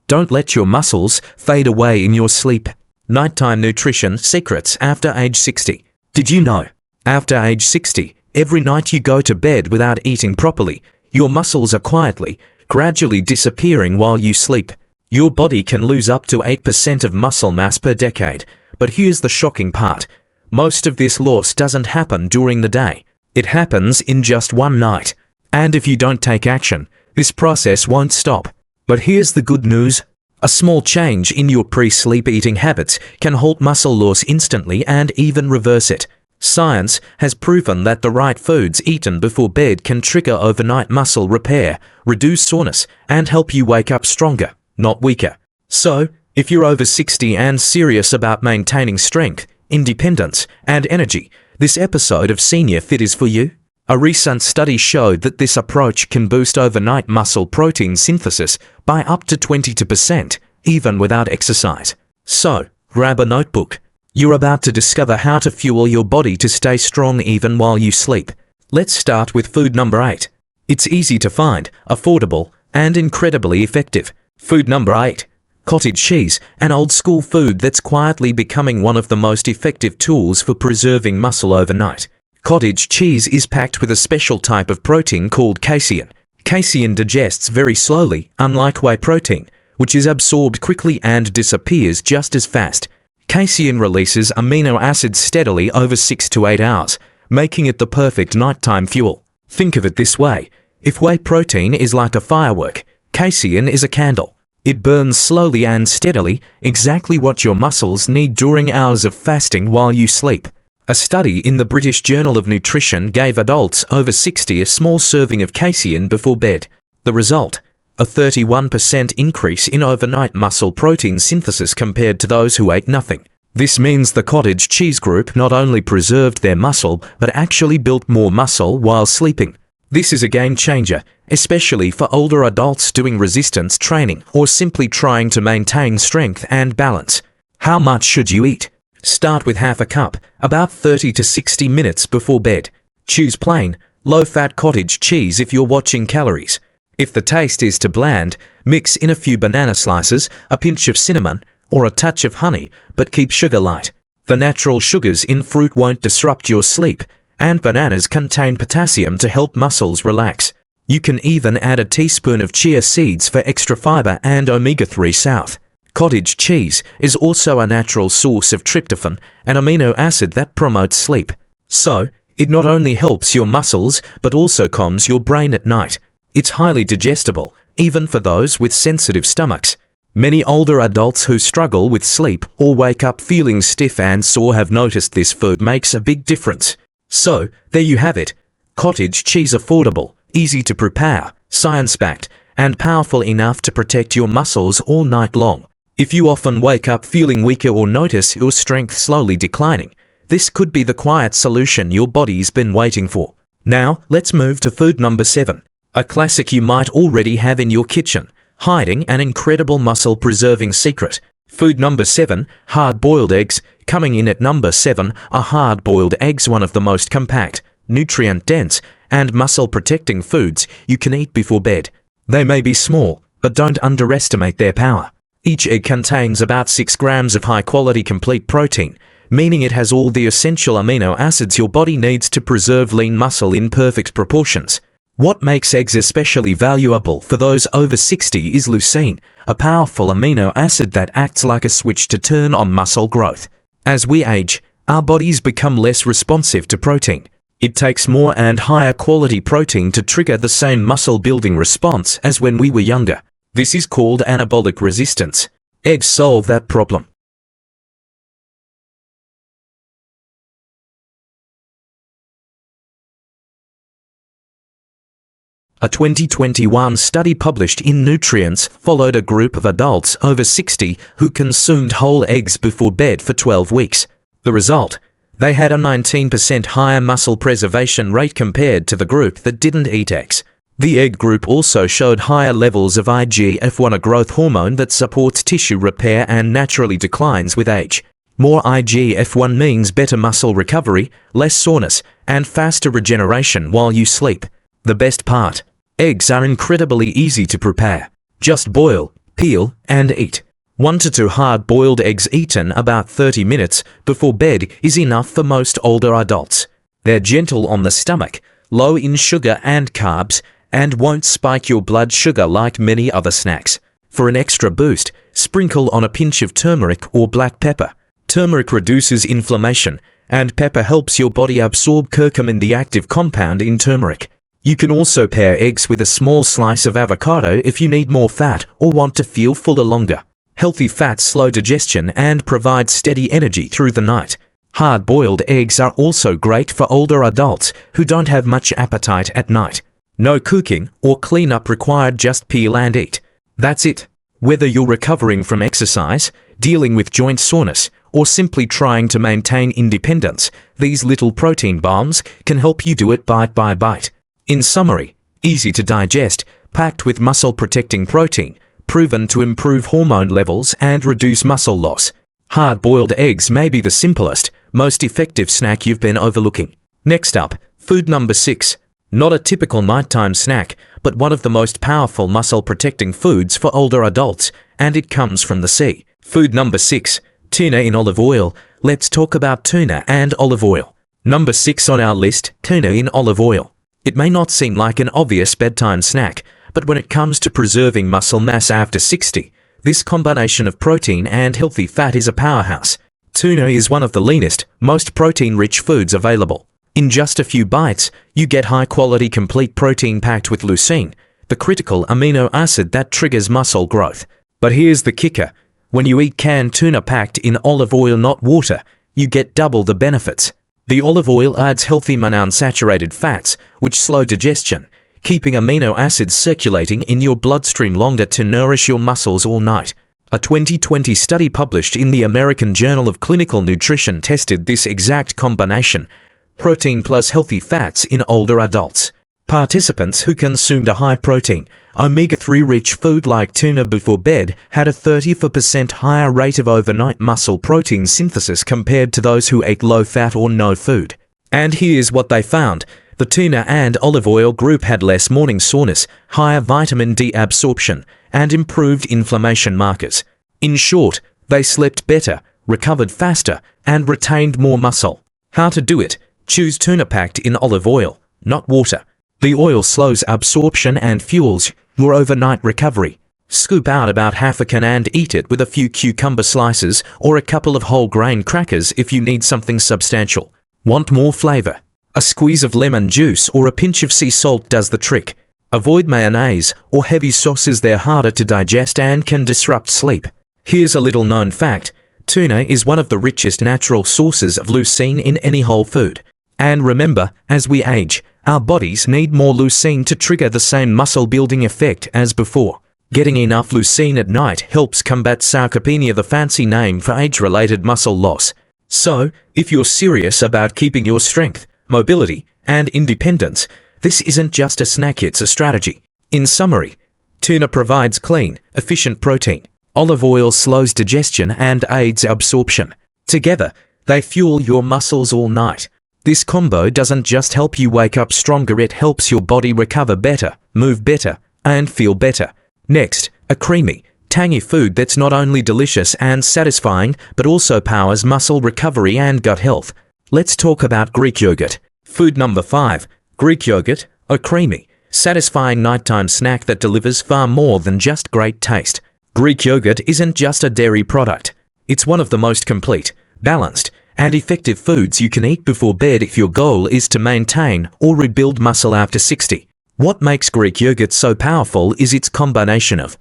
Don't let your muscles fade away in your sleep. Nighttime nutrition secrets after age 60. Did you know? After age 60, every night you go to bed without eating properly, your muscles are quietly, gradually disappearing while you sleep. Your body can lose up to 8% of muscle mass per decade. But here's the shocking part. Most of this loss doesn't happen during the day. It happens in just one night. And if you don't take action, this process won't stop. But here's the good news. A small change in your pre-sleep eating habits can halt muscle loss instantly and even reverse it. Science has proven that the right foods eaten before bed can trigger overnight muscle repair, reduce soreness, and help you wake up stronger, not weaker. So, if you're over 60 and serious about maintaining strength, independence, and energy, this episode of Senior Fit is for you. A recent study showed that this approach can boost overnight muscle protein synthesis by up to 22%, even without exercise. So, grab a notebook. You're about to discover how to fuel your body to stay strong even while you sleep. Let's start with food number 8. It's easy to find, affordable, and incredibly effective. Food number 8. Cottage cheese, an old-school food that's quietly becoming one of the most effective tools for preserving muscle overnight. Cottage cheese is packed with a special type of protein called casein. Casein digests very slowly, unlike whey protein, which is absorbed quickly and disappears just as fast. Casein releases amino acids steadily over 6 to 8 hours, making it the perfect nighttime fuel. Think of it this way. If whey protein is like a firework, casein is a candle. It burns slowly and steadily, exactly what your muscles need during hours of fasting while you sleep. A study in the British Journal of Nutrition gave adults over 60 a small serving of casein before bed. The result? A 31% increase in overnight muscle protein synthesis compared to those who ate nothing. This means the cottage cheese group not only preserved their muscle, but actually built more muscle while sleeping. This is a game changer, especially for older adults doing resistance training or simply trying to maintain strength and balance. How much should you eat? Start with half a cup, about 30 to 60 minutes before bed. Choose plain, low-fat cottage cheese if you're watching calories. If the taste is too bland, mix in a few banana slices, a pinch of cinnamon, or a touch of honey, but keep sugar light. The natural sugars in fruit won't disrupt your sleep, and bananas contain potassium to help muscles relax. You can even add a teaspoon of chia seeds for extra fiber and omega-3 south. Cottage cheese is also a natural source of tryptophan, an amino acid that promotes sleep. So, it not only helps your muscles, but also calms your brain at night. It's highly digestible, even for those with sensitive stomachs. Many older adults who struggle with sleep or wake up feeling stiff and sore have noticed this food makes a big difference. So, there you have it. Cottage cheese, affordable, easy to prepare, science-backed, and powerful enough to protect your muscles all night long. If you often wake up feeling weaker or notice your strength slowly declining, this could be the quiet solution your body's been waiting for. Now, let's move to food number 7. A classic you might already have in your kitchen, hiding an incredible muscle-preserving secret. Food number 7, hard-boiled eggs. Coming in at number 7 are hard-boiled eggs, one of the most compact, nutrient-dense, and muscle-protecting foods you can eat before bed. They may be small, but don't underestimate their power. Each egg contains about 6 grams of high-quality complete protein, meaning it has all the essential amino acids your body needs to preserve lean muscle in perfect proportions. What makes eggs especially valuable for those over 60 is leucine, a powerful amino acid that acts like a switch to turn on muscle growth. As we age, our bodies become less responsive to protein. It takes more and higher quality protein to trigger the same muscle-building response as when we were younger. This is called anabolic resistance. Eggs solve that problem. A 2021 study published in Nutrients followed a group of adults over 60 who consumed whole eggs before bed for 12 weeks. The result? They had a 19% higher muscle preservation rate compared to the group that didn't eat eggs. The egg group also showed higher levels of IGF-1, a growth hormone that supports tissue repair and naturally declines with age. More IGF-1 means better muscle recovery, less soreness, and faster regeneration while you sleep. The best part? Eggs are incredibly easy to prepare. Just boil, Peel and eat. 1 to 2 hard-boiled eggs eaten about 30 minutes before bed is enough for most older adults. They're gentle on the stomach, low in sugar and carbs, and won't spike your blood sugar like many other snacks. For an extra boost, sprinkle on a pinch of turmeric or black pepper. Turmeric reduces inflammation, and pepper helps your body absorb curcumin, the active compound in turmeric. You can also pair eggs with a small slice of avocado if you need more fat or want to feel fuller longer. Healthy fats slow digestion and provide steady energy through the night. Hard-boiled eggs are also great for older adults who don't have much appetite at night. No cooking or cleanup required, just peel and eat. That's it. Whether you're recovering from exercise, dealing with joint soreness, or simply trying to maintain independence, these little protein bombs can help you do it bite by bite. In summary, easy to digest, packed with muscle-protecting protein, proven to improve hormone levels and reduce muscle loss. Hard-boiled eggs may be the simplest, most effective snack you've been overlooking. Next up, food number 6. Not a typical nighttime snack, but one of the most powerful muscle-protecting foods for older adults, and it comes from the sea. Food number 6. Tuna in olive oil. Let's talk about tuna and olive oil. Number 6 on our list, tuna in olive oil. It may not seem like an obvious bedtime snack, but when it comes to preserving muscle mass after 60, this combination of protein and healthy fat is a powerhouse. Tuna is one of the leanest, most protein-rich foods available. In just a few bites, you get high-quality complete protein packed with leucine, the critical amino acid that triggers muscle growth. But here's the kicker. When you eat canned tuna packed in olive oil, not water, you get double the benefits. The olive oil adds healthy monounsaturated fats, which slow digestion, keeping amino acids circulating in your bloodstream longer to nourish your muscles all night. A 2020 study published in the American Journal of Clinical Nutrition tested this exact combination, protein plus healthy fats, in older adults. Participants who consumed a high-protein, omega-3 rich food like tuna before bed had a 34% higher rate of overnight muscle protein synthesis compared to those who ate low-fat or no food. And here's what they found. The tuna and olive oil group had less morning soreness, higher vitamin D absorption, and improved inflammation markers. In short, they slept better, recovered faster, and retained more muscle. How to do it? Choose tuna packed in olive oil, not water. The oil slows absorption and fuels your overnight recovery. Scoop out about half a can and eat it with a few cucumber slices or a couple of whole grain crackers if you need something substantial. Want more flavor? A squeeze of lemon juice or a pinch of sea salt does the trick. Avoid mayonnaise or heavy sauces, they're harder to digest and can disrupt sleep. Here's a little known fact. Tuna is one of the richest natural sources of leucine in any whole food. And remember, as we age, our bodies need more leucine to trigger the same muscle-building effect as before. Getting enough leucine at night helps combat sarcopenia, the fancy name for age-related muscle loss. So, if you're serious about keeping your strength, mobility, and independence, this isn't just a snack, it's a strategy. In summary, tuna provides clean, efficient protein. Olive oil slows digestion and aids absorption. Together, they fuel your muscles all night. This combo doesn't just help you wake up stronger, it helps your body recover better, move better, and feel better. Next, a creamy, tangy food that's not only delicious and satisfying, but also powers muscle recovery and gut health. Let's talk about Greek yogurt. Food number 5. Greek yogurt, a creamy, satisfying nighttime snack that delivers far more than just great taste. Greek yogurt isn't just a dairy product. It's one of the most complete, balanced, and effective foods you can eat before bed if your goal is to maintain or rebuild muscle after 60. What makes Greek yogurt so powerful is its combination of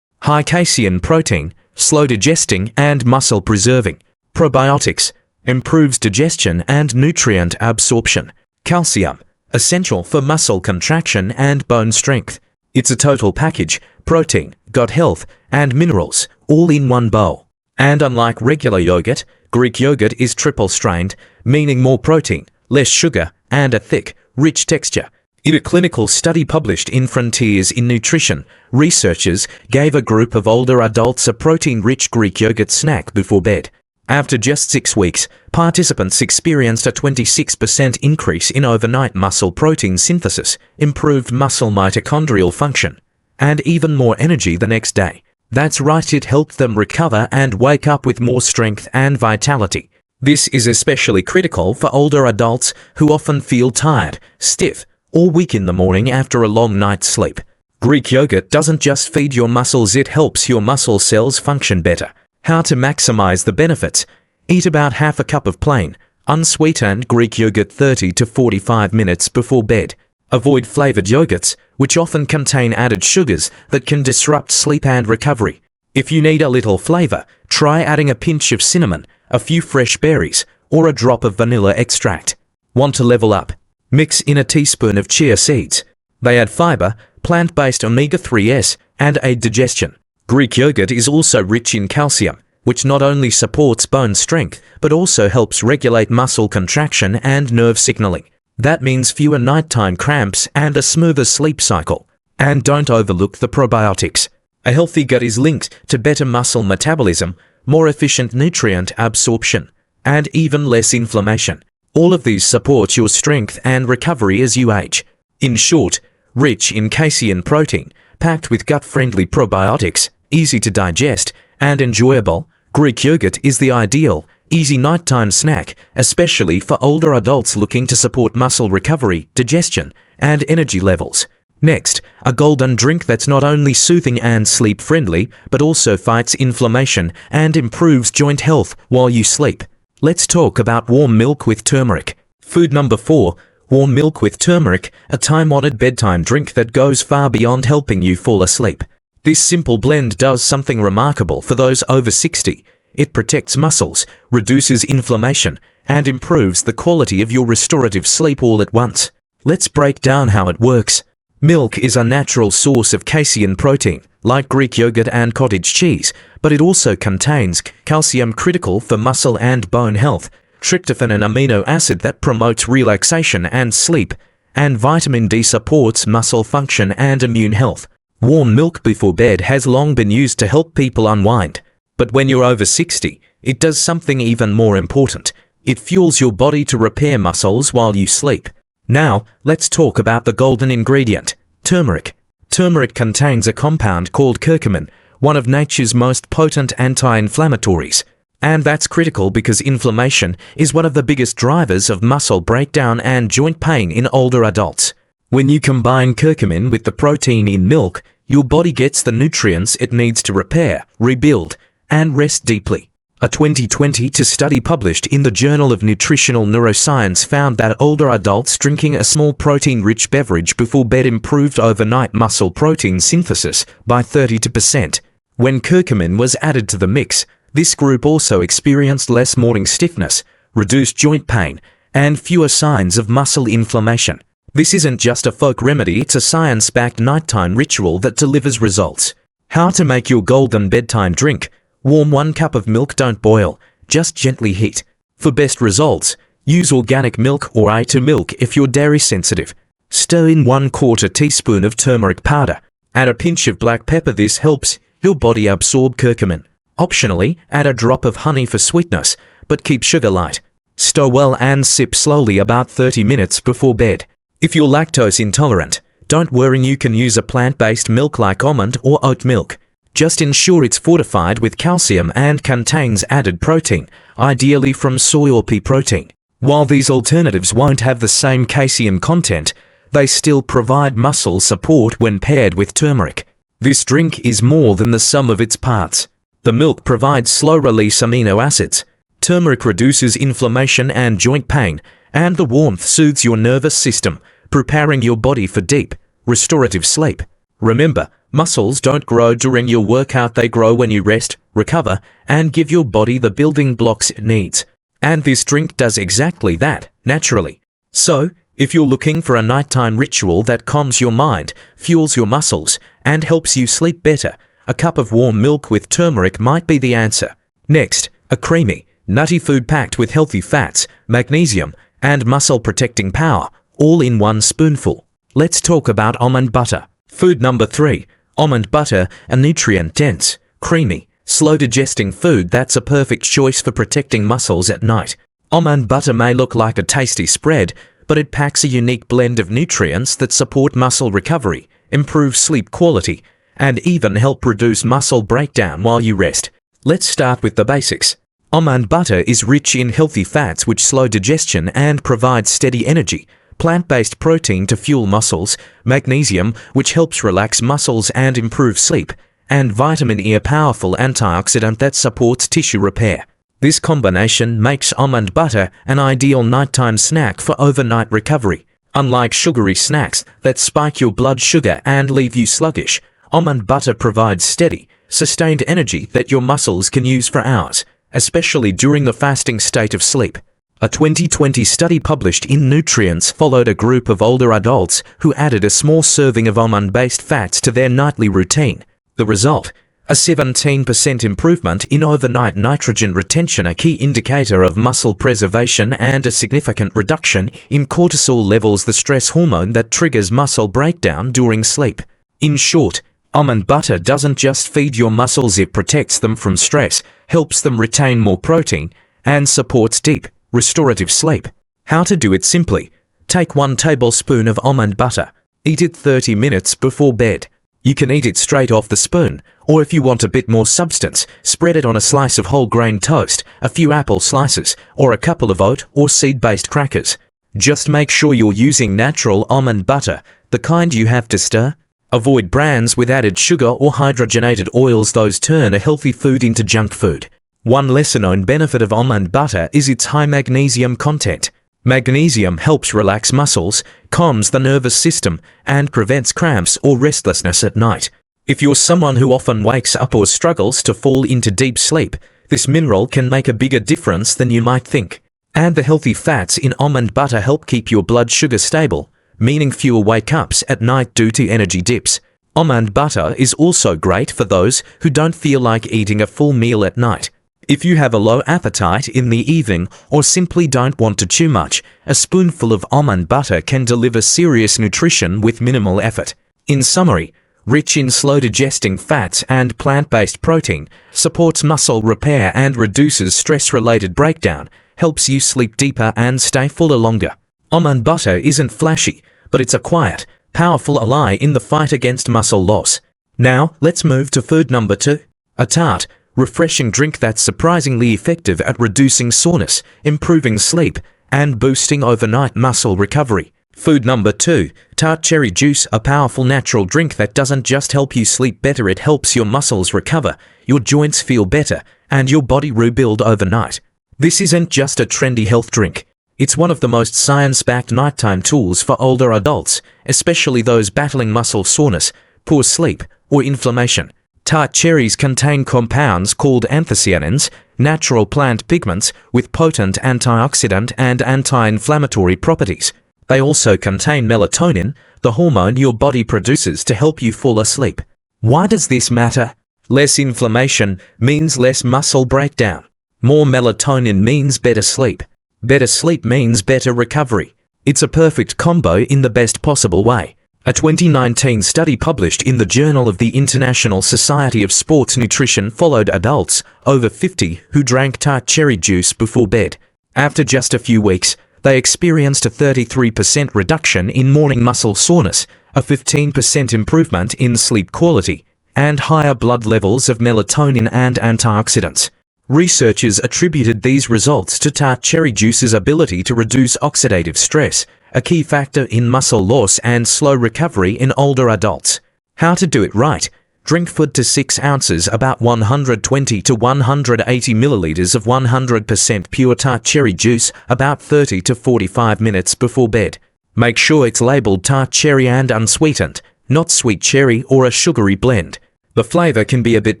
high casein protein, slow digesting and muscle preserving, probiotics, improves digestion and nutrient absorption, calcium, essential for muscle contraction and bone strength. It's a total package, protein, gut health, and minerals, all in one bowl. And unlike regular yogurt, Greek yogurt is triple-strained, meaning more protein, less sugar, and a thick, rich texture. In a clinical study published in Frontiers in Nutrition, researchers gave a group of older adults a protein-rich Greek yogurt snack before bed. After just 6 weeks, participants experienced a 26% increase in overnight muscle protein synthesis, improved muscle mitochondrial function, and even more energy the next day. That's right, it helped them recover and wake up with more strength and vitality. This is especially critical for older adults who often feel tired, stiff, or weak in the morning after a long night's sleep. Greek yogurt doesn't just feed your muscles, it helps your muscle cells function better. How to maximize the benefits? Eat about half a cup of plain, unsweetened Greek yogurt 30 to 45 minutes before bed. Avoid flavored yogurts, which often contain added sugars that can disrupt sleep and recovery. If you need a little flavor, try adding a pinch of cinnamon, a few fresh berries, or a drop of vanilla extract. Want to level up? Mix in a teaspoon of chia seeds. They add fiber, plant-based omega-3s, and aid digestion. Greek yogurt is also rich in calcium, which not only supports bone strength, but also helps regulate muscle contraction and nerve signaling. That means fewer nighttime cramps and a smoother sleep cycle. And don't overlook the probiotics. A healthy gut is linked to better muscle metabolism, more efficient nutrient absorption, and even less inflammation. All of these support your strength and recovery as you age. In short, rich in casein protein, packed with gut-friendly probiotics, easy to digest, and enjoyable, Greek yogurt is the ideal, easy nighttime snack, especially for older adults looking to support muscle recovery, digestion, and energy levels. Next, a golden drink that's not only soothing and sleep-friendly, but also fights inflammation and improves joint health while you sleep. Let's talk about warm milk with turmeric. Food number 4, warm milk with turmeric, a time-honored bedtime drink that goes far beyond helping you fall asleep. This simple blend does something remarkable for those over 60. It protects muscles, reduces inflammation, and improves the quality of your restorative sleep all at once. Let's break down how it works. Milk is a natural source of casein protein, like Greek yogurt and cottage cheese, but it also contains calcium critical for muscle and bone health, tryptophan, an amino acid that promotes relaxation and sleep, and vitamin D supports muscle function and immune health. Warm milk before bed has long been used to help people unwind. But when you're over 60, it does something even more important. It fuels your body to repair muscles while you sleep. Now, let's talk about the golden ingredient, turmeric. Turmeric contains a compound called curcumin, one of nature's most potent anti-inflammatories. And that's critical because inflammation is one of the biggest drivers of muscle breakdown and joint pain in older adults. When you combine curcumin with the protein in milk, your body gets the nutrients it needs to repair, rebuild, and rest deeply. A 2020 study published in the Journal of Nutritional Neuroscience found that older adults drinking a small protein-rich beverage before bed improved overnight muscle protein synthesis by 32%. When curcumin was added to the mix, this group also experienced less morning stiffness, reduced joint pain, and fewer signs of muscle inflammation. This isn't just a folk remedy, it's a science-backed nighttime ritual that delivers results. How to make your golden bedtime drink. Warm 1 cup of milk, don't boil, just gently heat. For best results, use organic milk or A2 milk if you're dairy sensitive. Stir in 1/4 teaspoon of turmeric powder. Add a pinch of black pepper, this helps your body absorb curcumin. Optionally, add a drop of honey for sweetness, but keep sugar light. Stir well and sip slowly about 30 minutes before bed. If you're lactose intolerant, don't worry, you can use a plant-based milk like almond or oat milk. Just ensure it's fortified with calcium and contains added protein, ideally from soy or pea protein. While these alternatives won't have the same casein content, they still provide muscle support when paired with turmeric. This drink is more than the sum of its parts. The milk provides slow-release amino acids. Turmeric reduces inflammation and joint pain, and the warmth soothes your nervous system, preparing your body for deep, restorative sleep. Remember, muscles don't grow during your workout, they grow when you rest, recover, and give your body the building blocks it needs. And this drink does exactly that, naturally. So, if you're looking for a nighttime ritual that calms your mind, fuels your muscles, and helps you sleep better, a cup of warm milk with turmeric might be the answer. Next, a creamy, nutty food packed with healthy fats, magnesium, and muscle-protecting power, all in 1 spoonful. Let's talk about almond butter. Food number 3, almond butter, a nutrient-dense, creamy, slow-digesting food that's a perfect choice for protecting muscles at night. Almond butter may look like a tasty spread, but it packs a unique blend of nutrients that support muscle recovery, improve sleep quality, and even help reduce muscle breakdown while you rest. Let's start with the basics. Almond butter is rich in healthy fats which slow digestion and provide steady energy, plant-based protein to fuel muscles, magnesium which helps relax muscles and improve sleep, and vitamin E, a powerful antioxidant that supports tissue repair. This combination makes almond butter an ideal nighttime snack for overnight recovery. Unlike sugary snacks that spike your blood sugar and leave you sluggish, almond butter provides steady, sustained energy that your muscles can use for hours, especially during the fasting state of sleep. A 2020 study published in Nutrients followed a group of older adults who added a small serving of almond-based fats to their nightly routine. The result? A 17% improvement in overnight nitrogen retention, a key indicator of muscle preservation, and a significant reduction in cortisol levels, the stress hormone that triggers muscle breakdown during sleep. In short, almond butter doesn't just feed your muscles, it protects them from stress, helps them retain more protein, and supports deep, restorative sleep. How to do it simply. Take 1 tablespoon of almond butter. Eat it 30 minutes before bed. You can eat it straight off the spoon, or if you want a bit more substance, spread it on a slice of whole grain toast, a few apple slices, or a couple of oat or seed-based crackers. Just make sure you're using natural almond butter, the kind you have to stir. Avoid brands with added sugar or hydrogenated oils, those turn a healthy food into junk food. One lesser-known benefit of almond butter is its high magnesium content. Magnesium helps relax muscles, calms the nervous system, and prevents cramps or restlessness at night. If you're someone who often wakes up or struggles to fall into deep sleep, this mineral can make a bigger difference than you might think. And the healthy fats in almond butter help keep your blood sugar stable, meaning fewer wake-ups at night due to energy dips. Almond butter is also great for those who don't feel like eating a full meal at night. If you have a low appetite in the evening or simply don't want to chew much, a spoonful of almond butter can deliver serious nutrition with minimal effort. In summary, rich in slow-digesting fats and plant-based protein, supports muscle repair and reduces stress-related breakdown, helps you sleep deeper and stay fuller longer. Almond butter isn't flashy, but it's a quiet, powerful ally in the fight against muscle loss. Now, let's move to food number 2. A tart, refreshing drink that's surprisingly effective at reducing soreness, improving sleep, and boosting overnight muscle recovery. Food number 2, tart cherry juice, a powerful natural drink that doesn't just help you sleep better, it helps your muscles recover, your joints feel better, and your body rebuild overnight. This isn't just a trendy health drink. It's one of the most science-backed nighttime tools for older adults, especially those battling muscle soreness, poor sleep, or inflammation. Tart cherries contain compounds called anthocyanins, natural plant pigments with potent antioxidant and anti-inflammatory properties. They also contain melatonin, the hormone your body produces to help you fall asleep. Why does this matter? Less inflammation means less muscle breakdown. More melatonin means better sleep. Better sleep means better recovery. It's a perfect combo in the best possible way. A 2019 study published in the Journal of the International Society of Sports Nutrition followed adults over 50 who drank tart cherry juice before bed. After just a few weeks, they experienced a 33% reduction in morning muscle soreness, a 15% improvement in sleep quality, and higher blood levels of melatonin and antioxidants. Researchers attributed these results to tart cherry juice's ability to reduce oxidative stress, a key factor in muscle loss and slow recovery in older adults. How to do it right? Drink 4 to 6 ounces, about 120 to 180 milliliters of 100% pure tart cherry juice, about 30 to 45 minutes before bed. Make sure it's labeled tart cherry and unsweetened, not sweet cherry or a sugary blend. The flavor can be a bit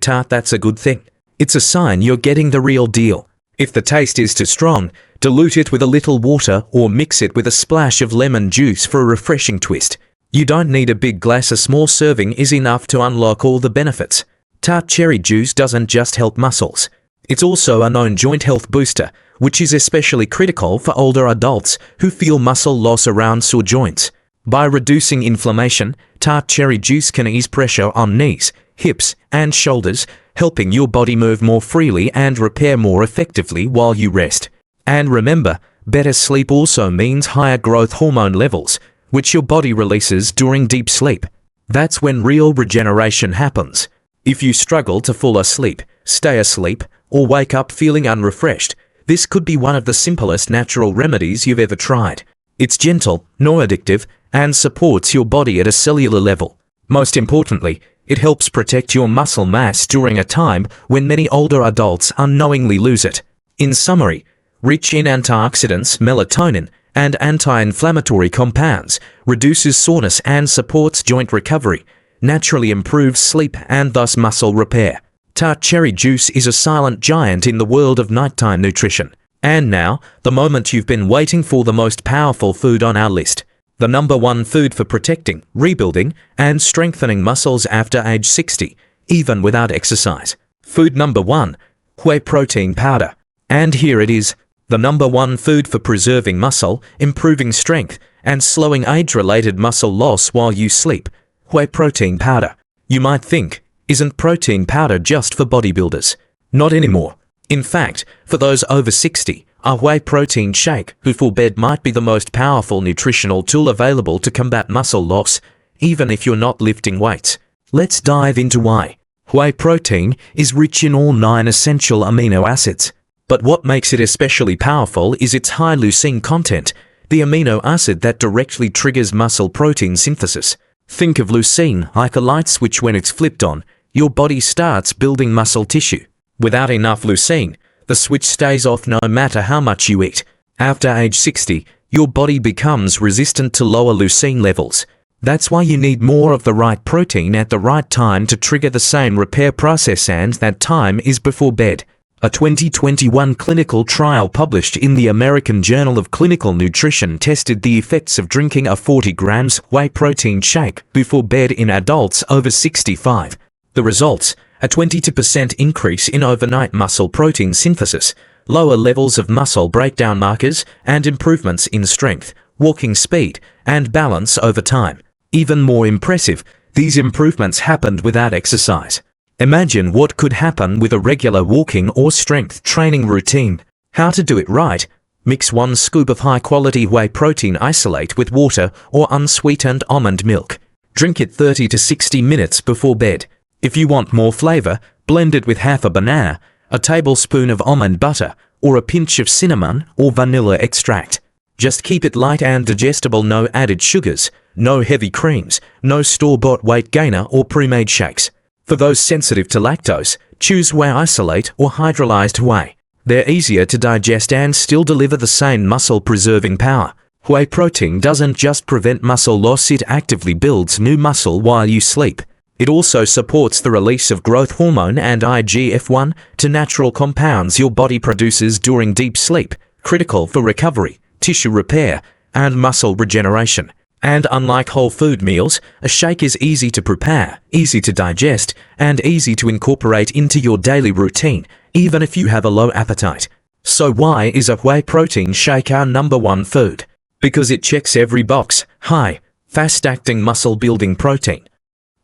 tart, that's a good thing. It's a sign you're getting the real deal. If the taste is too strong, dilute it with a little water or mix it with a splash of lemon juice for a refreshing twist. You don't need a big glass, a small serving is enough to unlock all the benefits. Tart cherry juice doesn't just help muscles. It's also a known joint health booster, which is especially critical for older adults who feel muscle loss around sore joints. By reducing inflammation, tart cherry juice can ease pressure on knees, hips, and shoulders, helping your body move more freely and repair more effectively while you rest. And remember, better sleep also means higher growth hormone levels, which your body releases during deep sleep. That's when real regeneration happens. If you struggle to fall asleep, stay asleep, or wake up feeling unrefreshed, this could be one of the simplest natural remedies you've ever tried. It's gentle, non-addictive, and supports your body at a cellular level. Most importantly, it helps protect your muscle mass during a time when many older adults unknowingly lose it. In summary, rich in antioxidants, melatonin, and anti-inflammatory compounds, reduces soreness and supports joint recovery, naturally improves sleep and thus muscle repair. Tart cherry juice is a silent giant in the world of nighttime nutrition. And now, the moment you've been waiting for, the most powerful food on our list. The #1 food for protecting, rebuilding, and strengthening muscles after age 60, even without exercise. Food number 1, whey protein powder. And here it is, the #1 food for preserving muscle, improving strength, and slowing age-related muscle loss while you sleep. Whey protein powder. You might think, isn't protein powder just for bodybuilders? Not anymore. In fact, for those over 60, a whey protein shake before bed might be the most powerful nutritional tool available to combat muscle loss, even if you're not lifting weights. Let's dive into why. Whey protein is rich in all 9 essential amino acids. But what makes it especially powerful is its high leucine content, the amino acid that directly triggers muscle protein synthesis. Think of leucine like a light switch. When it's flipped on, your body starts building muscle tissue. Without enough leucine, the switch stays off no matter how much you eat. After age 60, your body becomes resistant to lower leucine levels. That's why you need more of the right protein at the right time to trigger the same repair process, and that time is before bed. A 2021 clinical trial published in the American Journal of Clinical Nutrition tested the effects of drinking a 40 grams whey protein shake before bed in adults over 65. The results: a 22% increase in overnight muscle protein synthesis, lower levels of muscle breakdown markers, and improvements in strength, walking speed, and balance over time. Even more impressive, these improvements happened without exercise. Imagine what could happen with a regular walking or strength training routine. How to do it right: mix 1 scoop of high-quality whey protein isolate with water or unsweetened almond milk. Drink it 30 to 60 minutes before bed. If you want more flavor, blend it with half a banana, a tablespoon of almond butter, or a pinch of cinnamon or vanilla extract. Just keep it light and digestible, no added sugars, no heavy creams, no store-bought weight gainer or pre-made shakes. For those sensitive to lactose, choose whey isolate or hydrolyzed whey. They're easier to digest and still deliver the same muscle-preserving power. Whey protein doesn't just prevent muscle loss, it actively builds new muscle while you sleep. It also supports the release of growth hormone and IGF-1, two natural compounds your body produces during deep sleep, critical for recovery, tissue repair, and muscle regeneration. And unlike whole food meals, a shake is easy to prepare, easy to digest, and easy to incorporate into your daily routine, even if you have a low appetite. So why is a whey protein shake our #1 food? Because it checks every box: high, fast-acting muscle-building protein,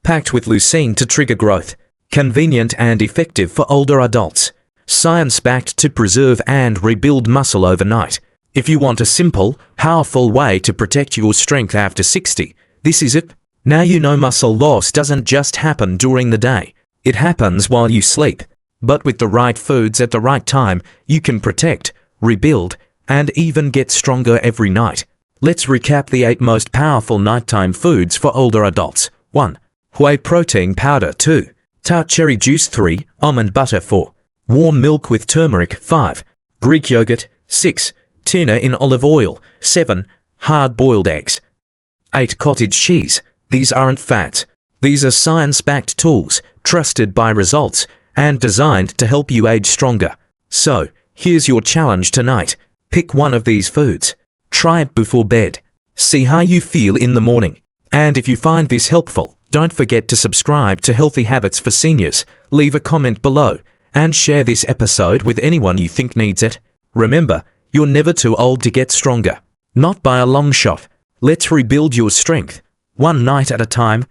packed with leucine to trigger growth, convenient and effective for older adults, science-backed to preserve and rebuild muscle overnight. If you want a simple, powerful way to protect your strength after 60, this is it. Now you know muscle loss doesn't just happen during the day. It happens while you sleep. But with the right foods at the right time, you can protect, rebuild, and even get stronger every night. Let's recap the 8 most powerful nighttime foods for older adults. 1. Whey protein powder. 2. Tart cherry juice. 3. Almond butter. 4. Warm milk with turmeric. 5. Greek yogurt. 6. Tuna in olive oil. 7. Hard-boiled eggs. 8. Cottage cheese. These aren't fats. These are science-backed tools, trusted by results, and designed to help you age stronger. So, here's your challenge tonight. Pick one of these foods. Try it before bed. See how you feel in the morning. And if you find this helpful, don't forget to subscribe to Healthy Habits for Seniors, leave a comment below, and share this episode with anyone you think needs it. Remember, you're never too old to get stronger. Not by a long shot. Let's rebuild your strength, one night at a time.